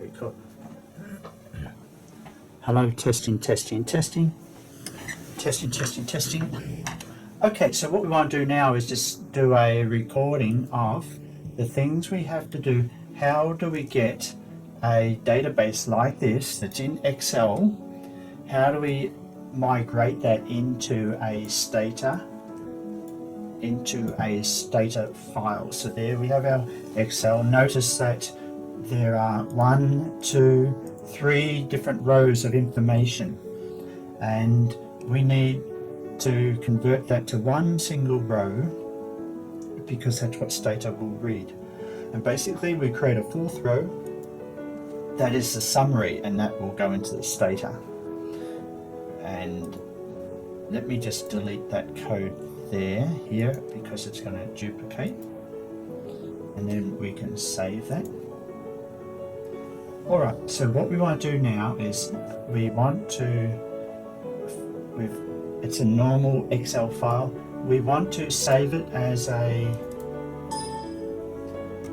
Very cool. Hello, testing. Okay, so what we want to do now is just do a recording of the things we have to do. How do we get a database like this that's in Excel? How do we migrate that into a Stata file? So there we have our Excel. Notice that there are 1, 2, 3 different rows of information, and we need to convert that to one single row because that's what Stata will read. And basically we create a 4th row that is the summary, and that will go into the Stata. And let me just delete that code here because it's going to duplicate, and then we can save that. Alright, so what we want to do now is it's a normal Excel file. We want to save it as a,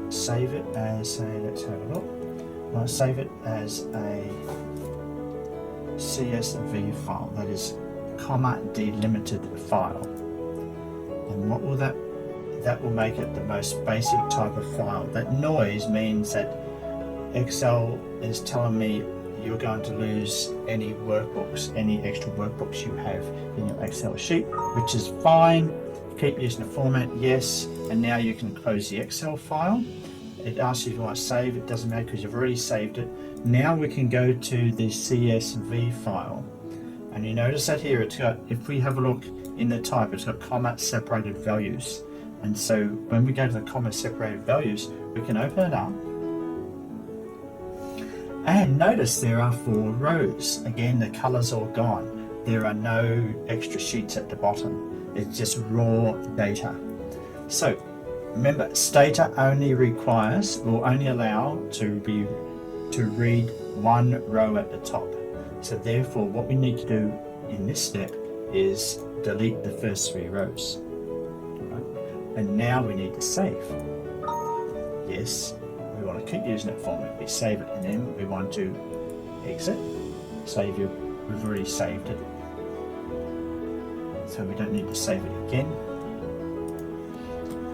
let's have a look. I want to save it as a CSV file, that is comma delimited file. And what will that will make it the most basic type of file. That noise means that Excel is telling me you're going to lose any workbooks, any extra workbooks you have in your Excel sheet, which is fine. Keep using the format, yes. And now you can close the Excel file. It asks you if you want to save. It doesn't matter because you've already saved it. Now we can go to the CSV file, and you notice that here it's got, if we have a look in the type, it's got comma separated values. And so when we go to the comma separated values, we can open it up. And notice there are 4 rows. Again, the color's all gone. There are no extra sheets at the bottom. It's just raw data. So remember, Stata only will only allow to read 1 row at the top. So therefore, what we need to do in this step is delete the first 3 rows. Right? And now we need to save. Yes. We want to keep using that format. We save it, and then we want to exit. We've already saved it, so we don't need to save it again.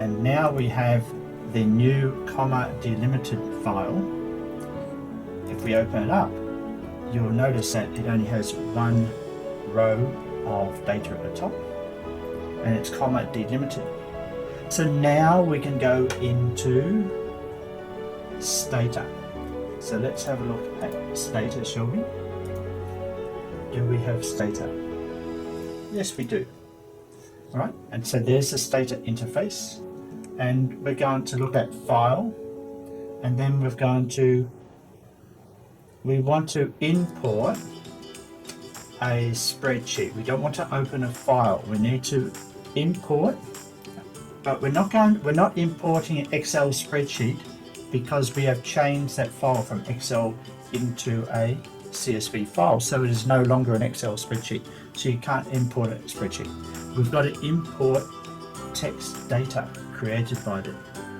And now we have the new comma delimited file. If we open it up, you'll notice that it only has 1 row of data at the top, and it's comma delimited. So now we can go into Stata. So let's have a look at Stata, shall we? Do we have Stata? Yes, we do. Alright, and so there's the Stata interface, and we're going to look at File, and then we want to import a spreadsheet. We don't want to open a file. We need to import, but we're not importing an Excel spreadsheet, because we have changed that file from Excel into a CSV file, so it is no longer an Excel spreadsheet. So you can't import a spreadsheet. We've got to import text data created by the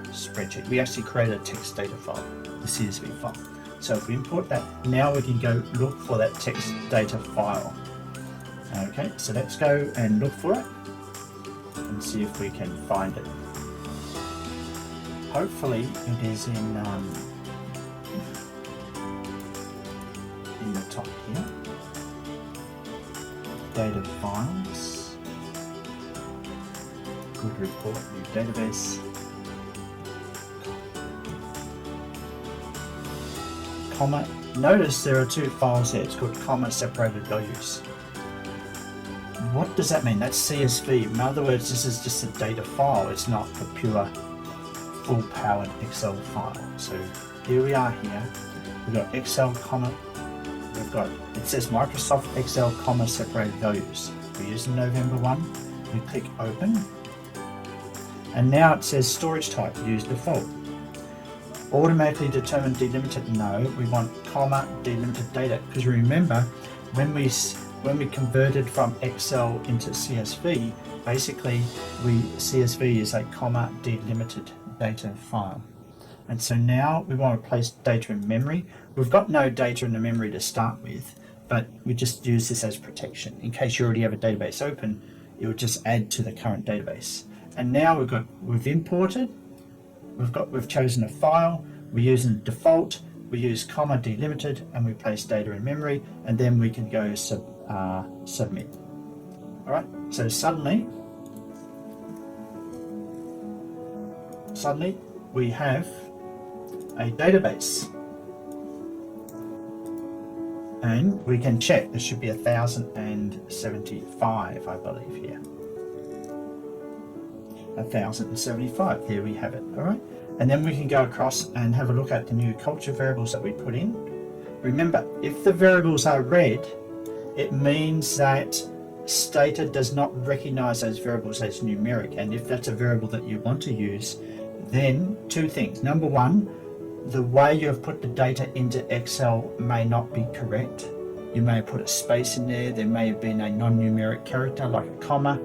spreadsheet. We actually created a text data file, the CSV file. So if we import that, now we can go look for that text data file. Okay, so let's go and look for it and see if we can find it. Hopefully it is in the top here. Data files. Good report, new database. Comma. Notice there are 2 files here. It's called comma separated values. What does that mean? That's CSV. In other words, this is just a data file. It's not a pure full-powered Excel file. So here we are here. We've got Excel comma. It says Microsoft Excel comma separated values. We're using November 1. We click open. And now it says storage type, use default. Automatically determine delimited, no. We want comma delimited data, because remember when we converted from Excel into CSV, basically CSV is a comma delimited data file. And so now we want to place data in memory. We've got no data in the memory to start with, but we just use this as protection. In case you already have a database open, it will just add to the current database. And now we've imported, we've chosen a file, we're using default, we use comma delimited, and we place data in memory, and then we can go submit. All right, so suddenly we have a database, and we can check. There should be 1075, I believe, here. 1075. There we have it. All right, and then we can go across and have a look at the new culture variables that we put in. Remember, if the variables are red, it means that Stata does not recognize those variables as numeric, and if that's a variable that you want to use, then two things. Number one, the way you have put the data into Excel may not be correct. You may have put a space in there. There may have been a non-numeric character like a comma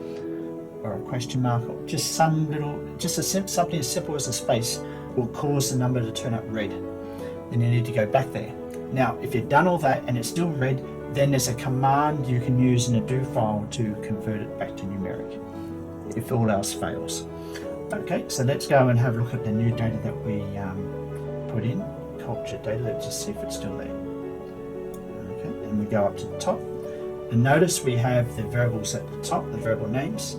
or a question mark, or just something as simple as a space will cause the number to turn up red. Then you need to go back there. Now, if you've done all that and it's still red, then there's a command you can use in a do file to convert it back to numeric, if all else fails. Okay, so let's go and have a look at the new data that we put in, culture data. Let's just see if it's still there. Okay, and we go up to the top, and notice we have the variables at the top, the variable names.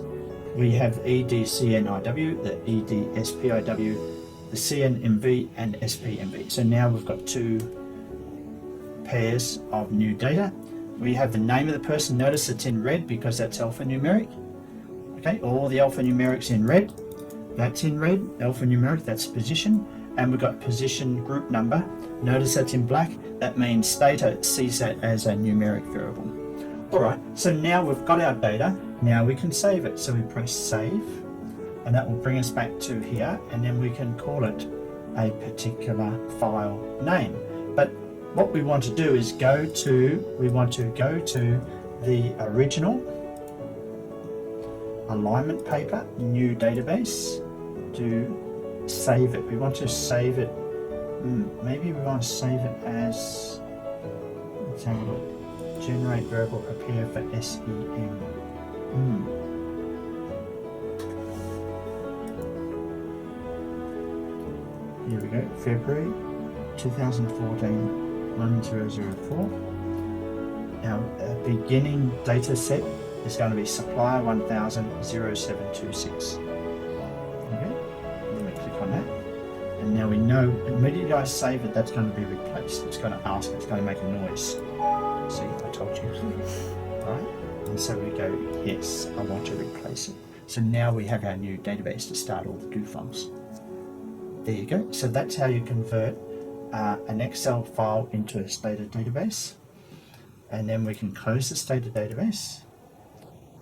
We have EDCNIW, the EDSPIW, the CNMV, and SPMV. So now we've got two pairs of new data. We have the name of the person. Notice it's in red because that's alphanumeric. Okay, all the alphanumerics in red. That's in red, alphanumeric, that's position. And we've got position group number. Notice that's in black. That means Stata sees that as a numeric variable. All right, so now we've got our data. Now we can save it. So we press save, and that will bring us back to here, and then we can call it a particular file name. But what we want to do is go to the original alignment paper, new database, to save it. We want to save it, maybe we want to save it as, let's have a look, generate variable prepare for SEM. Here we go, February 2014, 1004. Our beginning data set is going to be supplier 10000726. Okay, then we click on that, and now we know immediately I save it, that's going to be replaced. It's going to ask, it's going to make a noise. See, I told you. Alright, and so we go, yes, I want to replace it. So now we have our new database to start all the do files. There you go. So that's how you convert an Excel file into a Stata database. And then we can close the Stata database.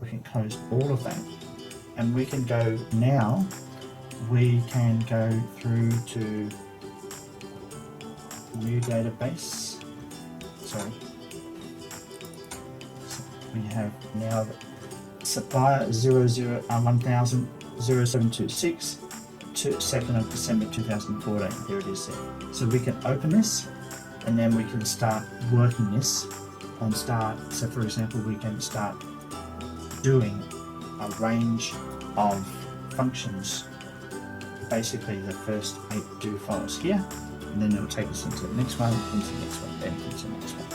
We can close all of that. And we can go now, we can go through to new database. Sorry. So we have now supplier 10000726 to 2nd of December 2014. There it is there. So we can open this, and then we can start working this and start, so for example, we can start doing a range of functions, basically the first 8 do files here, and then it'll take us into the next one, into the next one, then into the next one.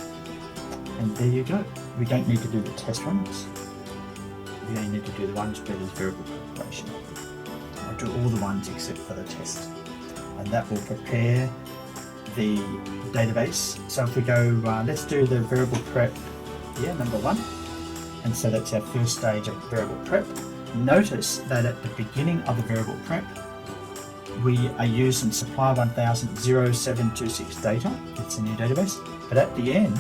And there you go. We don't need to do the test ones. We only need to do the ones where there's variable preparation. I'll do all the ones except for the test. And that will prepare the database. So if we go, let's do the variable prep here, number 1. And so that's our first stage of variable prep. Notice that at the beginning of the variable prep, we are using supplier 10000726 data. It's a new database. But at the end,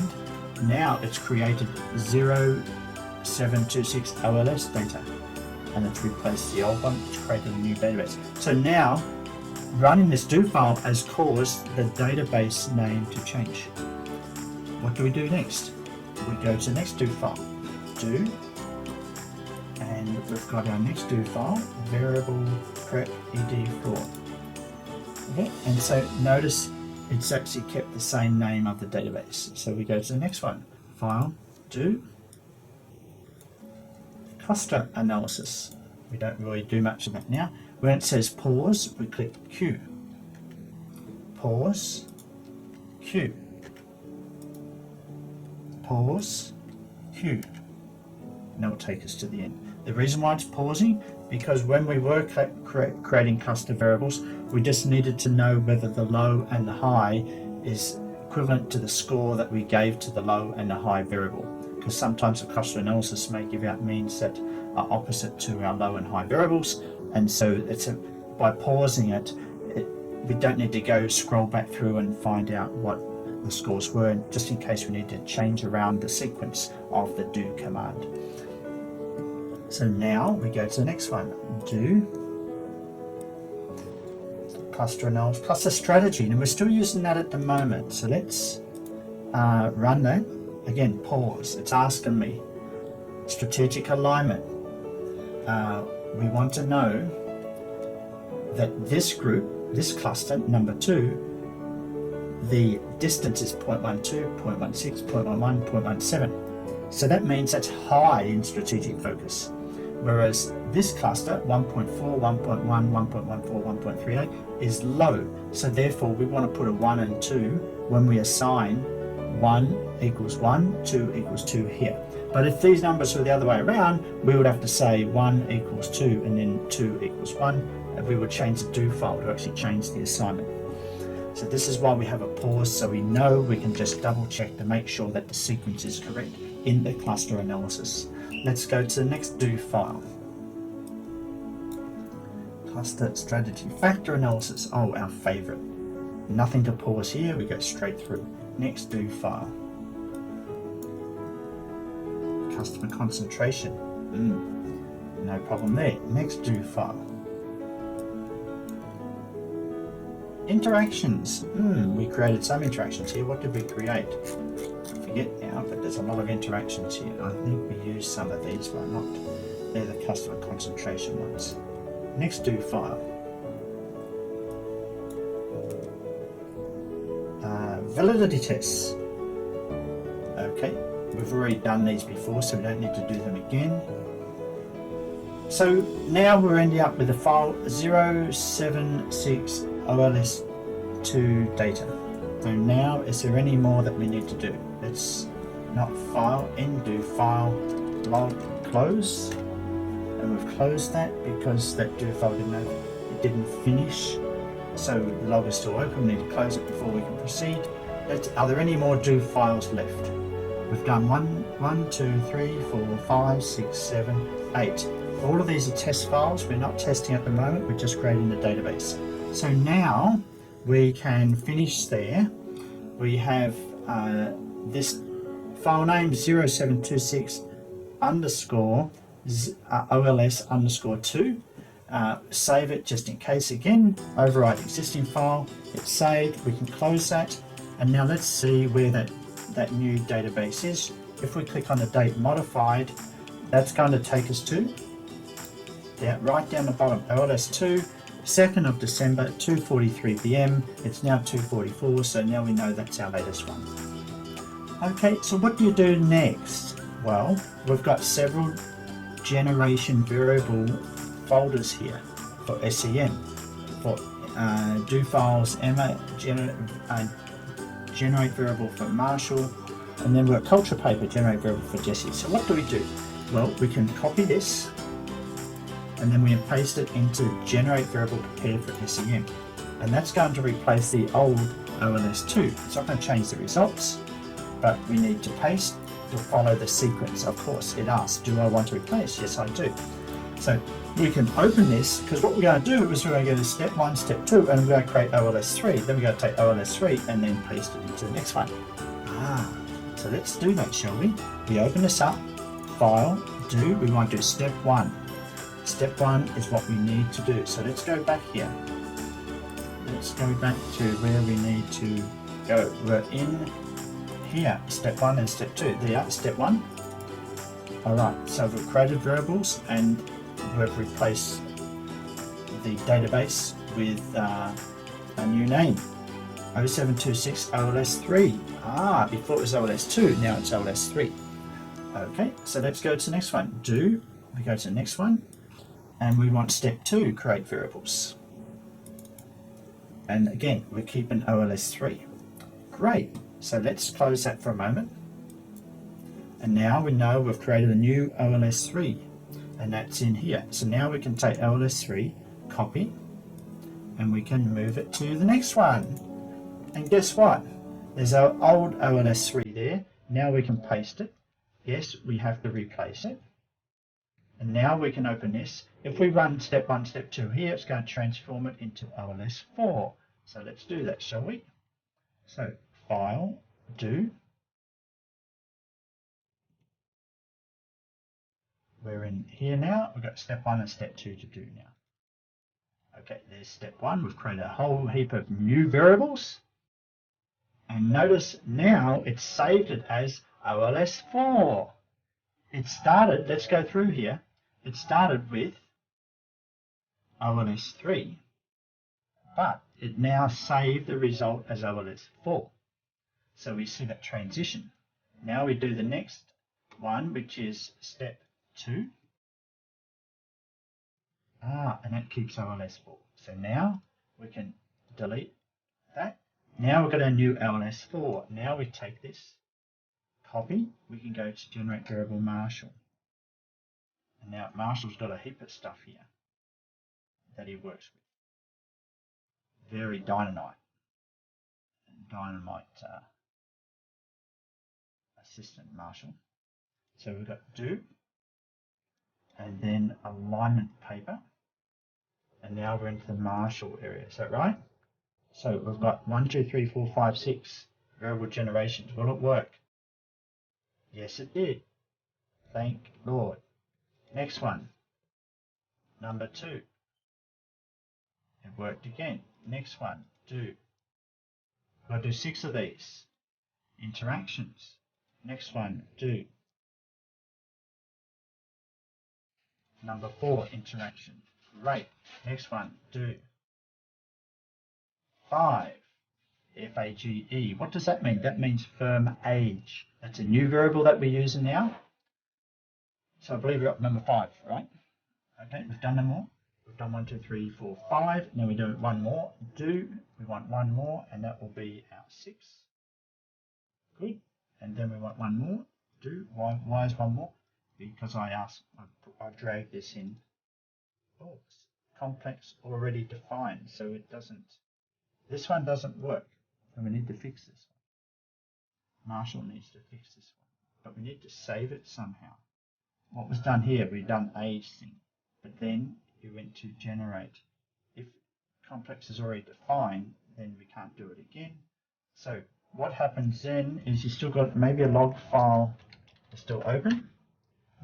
now it's created 0726 OLS data. And it's replaced the old one, which created a new database. So now, running this do file has caused the database name to change. What do we do next? We go to the next do file, do, and we've got our next do file, variable prep ed4. Okay, and so notice it's actually kept the same name of the database. So we go to the next one. File, do, cluster analysis. We don't really do much of that now. When it says pause, we click Q. Pause, Q. Pause, Q. And that will take us to the end. The reason why it's pausing, because when we were creating cluster variables, we just needed to know whether the low and the high is equivalent to the score that we gave to the low and the high variable. Because sometimes a cluster analysis may give out means that are opposite to our low and high variables, and so by pausing it, we don't need to go scroll back through and find out what the scores were, just in case we need to change around the sequence of the do command. So now we go to the next one. Do cluster analysis, cluster strategy, and we're still using that at the moment. So let's run that. Again, pause. It's asking me strategic alignment. We want to know that this group, this cluster, number 2, the distance is 0.12, 0.16, 0.11, 0.17. So that means that's high in strategic focus. Whereas this cluster, 1.4, 1.1, 1.14, 1.38, is low. So therefore we want to put a 1 and 2 when we assign 1 equals 1, 2 equals 2 here. But if these numbers were the other way around, we would have to say 1 equals 2 and then 2 equals 1, and we would change the do file to actually change the assignment. So this is why we have a pause, so we know we can just double check to make sure that the sequence is correct in the cluster analysis. Let's go to the next do file. Cluster strategy, factor analysis, oh, our favorite. Nothing to pause here, we go straight through. Next do file. Customer concentration, no problem there. Next do file. Interactions, we created some interactions here. What did we create? I forget now, but there's a lot of interactions here. I think we used some of these, but not. They're the customer concentration ones. Next do file. Validity tests. Okay, we've already done these before, so we don't need to do them again. So now we're ending up with the file 076 OLS2 data. So now, is there any more that we need to do? Let's not file, end do file, log, close. And we've closed that because that do file didn't finish. So the log is still open, we need to close it before we can proceed. Are there any more do files left? We've done 1, 2, 3, 4, 5, 6, 7, 8. All of these are test files. We're not testing at the moment, we're just creating the database. So now we can finish there. We have this file name 0726 underscore OLS underscore 2. Save it just in case again. Overwrite existing file. It's saved. We can close that. And now let's see where that new database is. If we click on the date modified, that's going to take us to right down the bottom, OLS2, 2nd of December, 2:43 p.m. It's now 2:44, so now we know that's our latest one. Okay, so what do you do next? Well, we've got several generation variable folders here for SEM, for do files, generate variable for Marshall, and then we've got culture paper, generate variable for Jesse. So what do we do? Well, we can copy this and then we paste it into generate variable prepared for SEM, and that's going to replace the old OLS2. It's not going to change the results, but we need to paste to follow the sequence. Of course, it asks, do I want to replace? Yes, I do. So we can open this, because what we're going to do is we're going to go to step 1, step 2, and we're going to create OLS3. Then we're going to take OLS3 and then paste it into the next one. So let's do that, shall we? We open this up, file, do, we want to do step 1. Step 1 is what we need to do. So let's go back here. Let's go back to where we need to go. We're in here, step 1 and step 2. There, step 1. Alright, so we've created variables and we've replaced the database with a new name. 0726 OLS3. Ah, before it was OLS2, now it's OLS3. Okay, so let's go to the next one. We go to the next one, and we want step 2, create variables. And again, we're keeping OLS3. Great, so let's close that for a moment. And now we know we've created a new OLS3, and that's in here. So now we can take OLS3, copy, and we can move it to the next one. And guess what? There's our old OLS3 there. Now we can paste it. Yes, we have to replace it. And now we can open this. If we run step 1, step 2 here, it's going to transform it into OLS4. So let's do that, shall we? So file, do. We're in here now. We've got step 1 and step 2 to do now. Okay, there's step 1. We've created a whole heap of new variables. And notice now it's saved it as OLS4. It started, let's go through here. It started with OLS3, but it now saved the result as OLS4. So we see that transition. Now we do the next one, which is step 2. And that keeps OLS4. So now we can delete that. Now we've got a new OLS4. Now we take this, copy, we can go to generate variable Marshall. And now Marshall's got a heap of stuff here that he works with. Very dynamite assistant Marshall. So we've got do, and then alignment paper. And now we're into the Marshall area. Is that right? So we've got 1, 2, 3, 4, 5, 6 variable generations. Will it work? Yes, it did. Thank Lord. Next one, number 2. It worked again. Next one, do. I'll do 6 of these. Interactions. Next one, do. Number 4, interaction. Great. Next one, do. 5, FAGE. What does that mean? That means firm age. That's a new variable that we're using now. So I believe we're up to number 5, right? Okay, we've done them all. We've done 1, 2, 3, 4, 5. Now we do one more. Do. We want one more, and that will be our 6. Good. And then we want one more. Do. Why is one more? Because I dragged this in. Oh, it's complex already defined, so it doesn't. This one doesn't work, and we need to fix this one. Marshall needs to fix this one, but we need to save it somehow. What was done here, we've done age thing, but then you went to generate. If complex is already defined, then we can't do it again. So what happens then is you still got maybe a log file is still open.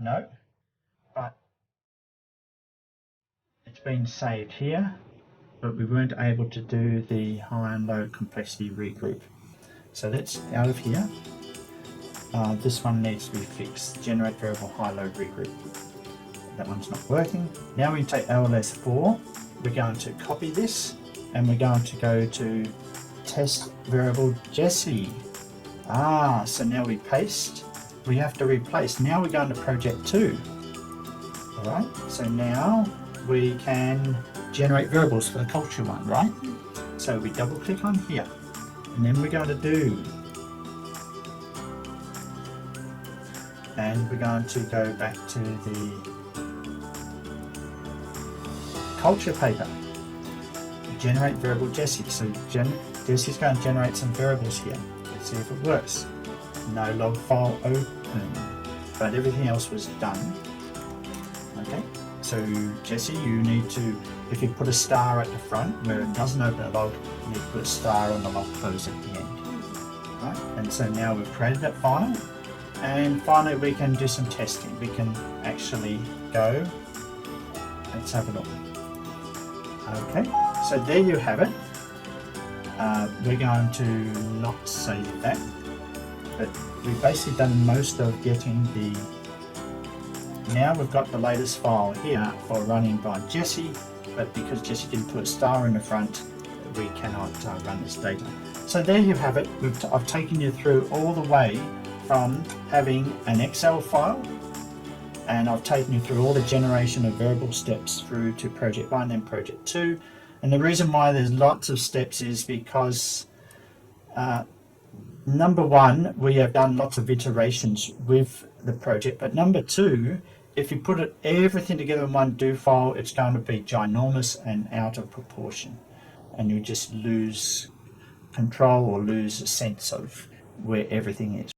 No, but it's been saved here, but we weren't able to do the high and low complexity regroup. So that's out of here. This one needs to be fixed. Generate variable high-low regroup. That one's not working. Now we take OLS4. We're going to copy this, and we're going to go to test variable Jesse. So now we paste. We have to replace. Now we're going to project 2. All right. So now we can generate variables for the culture one, right? So we double-click on here, and then we're going to do. And we're going to go back to the culture paper. Generate variable Jesse. So Jesse's going to generate some variables here. Let's see if it works. No log file open, but everything else was done. Okay, so Jesse, you need to, if you put a star at the front where it doesn't open a log, you need to put a star on the log close at the end. Right, and so now we've created that file. And finally we can do some testing. We can actually go, let's have a look. Okay, so there you have it. We're going to not save that, but we've basically done most of getting the, now we've got the latest file here for running by Jesse, but because Jesse didn't put a star in the front, we cannot run this data. So there you have it. I've taken you through all the way from having an Excel file, and I've taken you through all the generation of variable steps through to project 1 and project 2. And the reason why there's lots of steps is because number 1, we have done lots of iterations with the project, but number 2, if you put everything together in one do file, it's going to be ginormous and out of proportion, and you just lose control or lose a sense of where everything is.